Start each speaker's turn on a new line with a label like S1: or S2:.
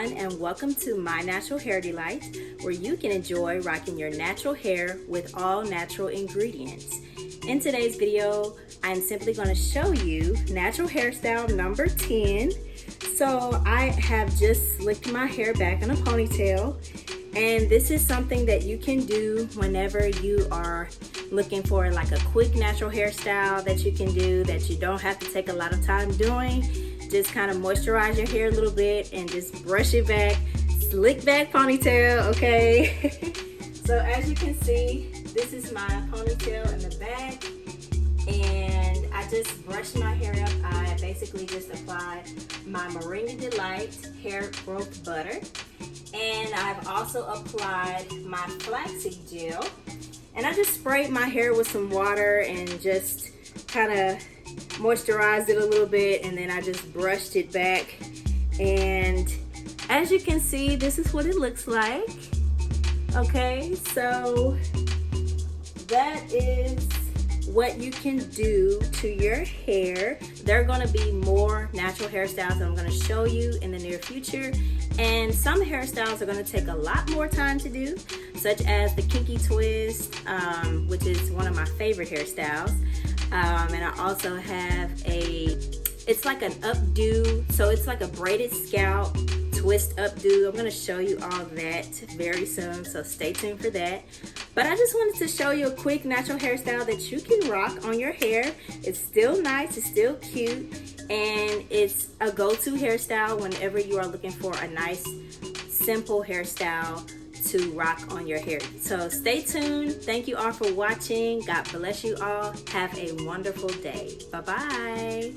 S1: everyone, and welcome to My Natural Hair Delight, where you can enjoy rocking your natural hair with all natural ingredients. In today's video, I'm simply going to show you natural hairstyle number 10. So I have just slicked my hair back in a ponytail, and this is something that you can do whenever you are looking for like a quick natural hairstyle that you can do that you don't have to take a lot of time doing. Just kind of moisturize your hair a little bit and just brush it back, slick back ponytail, okay? So as you can see, this is my ponytail in the back, and I just brushed my hair up. I basically just applied my Moringa Delight hair growth butter, and I've also applied my flaxseed gel, and I just sprayed my hair with some water and just kind of moisturized it a little bit, and then I just brushed it back. And as you can see, this is what it looks like. Okay, so that is what you can do to your hair. There are going to be more natural hairstyles that I'm going to show you in the near future, and some hairstyles are going to take a lot more time to do, such as the kinky twist, which is one of my favorite hairstyles. And I also have it's like an updo, so it's like a braided scalp twist updo. I'm going to show you all that very soon, so stay tuned for that. But I just wanted to show you a quick natural hairstyle that you can rock on your hair. It's still nice, it's still cute, and it's a go-to hairstyle whenever you are looking for a nice, simple hairstyle to rock on your hair. So stay tuned. Thank you all for watching. God bless you all. Have a wonderful day. Bye-bye.